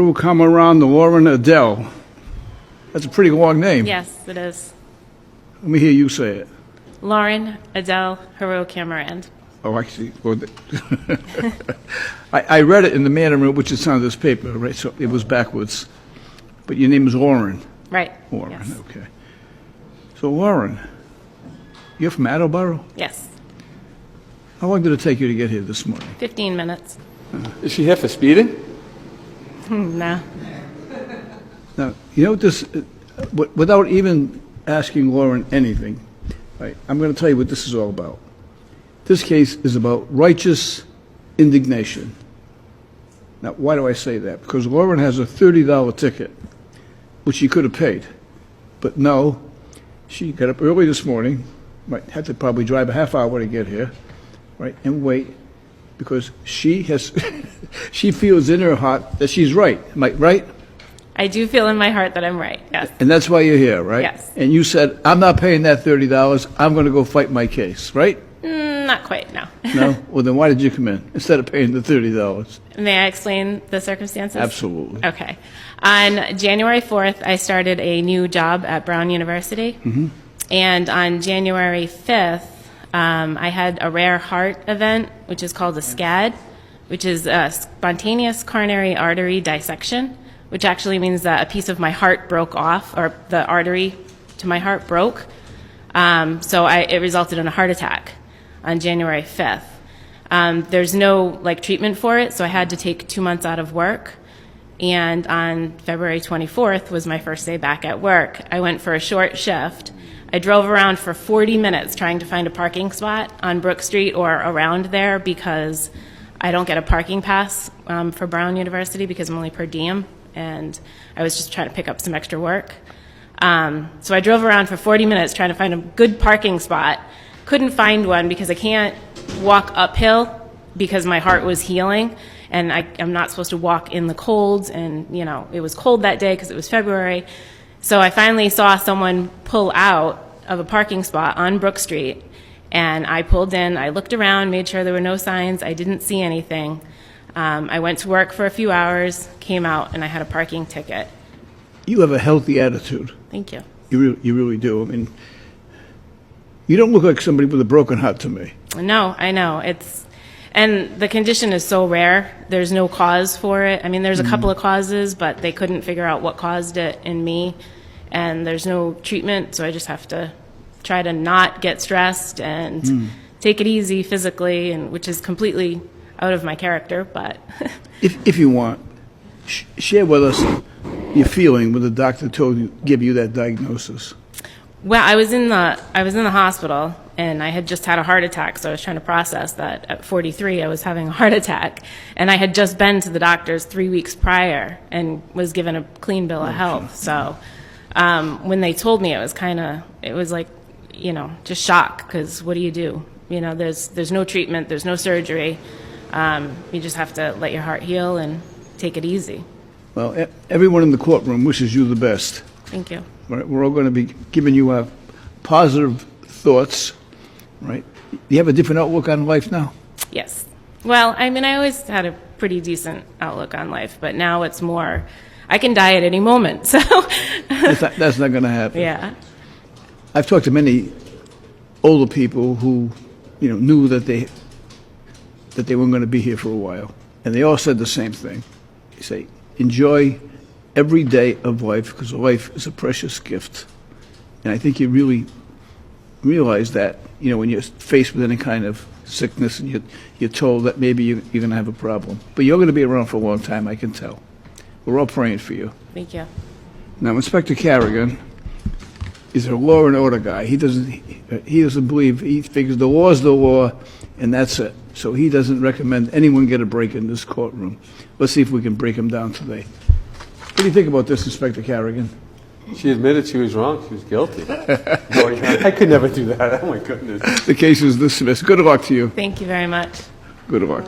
Come around the Lauren Adele. That's a pretty long name. Yes, it is. Let me hear you say it. Lauren Adele Hero Camerand. Oh, I see. Well, I read it in the manner in which it's on this paper, right? So it was backwards. But your name is Lauren. Right. Lauren, Yes. okay. So, Lauren, you're from Attleboro? Yes. How long did it take you to get here this morning? 15 minutes. Is she here for speeding? No. Now, you know what this, without even asking Lauren anything, right, I'm going to tell you what this is all about. This case is about righteous indignation. Now, why do I say that? Because Lauren has a $30 ticket, which she could have paid. But no, she got up early this morning, right, had to probably drive a half hour to get here, right, and wait, because she has, she feels in her heart that she's right. Am I right? I do feel in my heart that I'm right. Yes. And that's why you're here, right? Yes. And you said, I'm not paying that $30. I'm going to go fight my case, right? Not quite, no. No? Well, then why did you come in instead of paying the $30? May I explain the circumstances? Absolutely. Okay. On January 4th, I started a new job at Brown University. Mm-hmm. And on January 5th, I had a rare heart event, which is called a SCAD, which is a spontaneous coronary artery dissection, which actually means that a piece of my heart broke off, or the artery to my heart broke. So it resulted in a heart attack on January 5th. There's no treatment for it, so I had to take 2 months out of work. And on February 24th was my first day back at work. I went for a short shift. I drove around for 40 minutes trying to find a parking spot on Brook Street or around there because I don't get a parking pass for Brown University because I'm only per diem, and I was just trying to pick up some extra work. So I drove around for 40 minutes trying to find a good parking spot. Couldn't find one because I can't walk uphill because my heart was healing, and I'm not supposed to walk in the cold, and it was cold that day because it was February. So I finally saw someone pull out of a parking spot on Brook Street, and I pulled in. I looked around, made sure there were no signs. I didn't see anything. I went to work for a few hours, came out, and I had a parking ticket. You have a healthy attitude. Thank you. You really do. I mean, you don't look like somebody with a broken heart to me. No, I know. And the condition is so rare. There's no cause for it. I mean, there's a couple of causes, but they couldn't figure out what caused it in me. And there's no treatment, so I just have to try to not get stressed and take it easy physically, and which is completely out of my character. But If you want, share with us your feeling when the doctor give you that diagnosis. well, I was in the hospital, and I had just had a heart attack, so I was trying to process that at 43 I was having a heart attack, and I had just been to the doctors 3 weeks prior and was given a clean bill of health. So when they told me, it was like, just shock, because what do you do? There's no treatment, there's no surgery. You just have to let your heart heal and take it easy. Well, everyone in the courtroom wishes you the best. Thank you. Right? We're all going to be giving you positive thoughts, right? You have a different outlook on life now? Yes. Well, I mean, I always had a pretty decent outlook on life, but now it's more, I can die at any moment, so. That's not going to happen. Yeah. I've talked to many older people who, knew that they weren't going to be here for a while, and they all said the same thing. They say, enjoy every day of life, because life is a precious gift. And I think you really realize that, when you're faced with any kind of sickness and you're told that maybe you're going to have a problem. But you're going to be around for a long time, I can tell. We're all praying for you. Thank you. Now, Inspector Carrigan is a law and order guy. He doesn't believe, he figures the law is the law, and that's it. So he doesn't recommend anyone get a break in this courtroom. Let's see if we can break him down today. What do you think about this, Inspector Carrigan? She admitted she was wrong. She was guilty. I could never do that. Oh, my goodness. The case is dismissed. Good luck to you. Thank you very much. Good luck.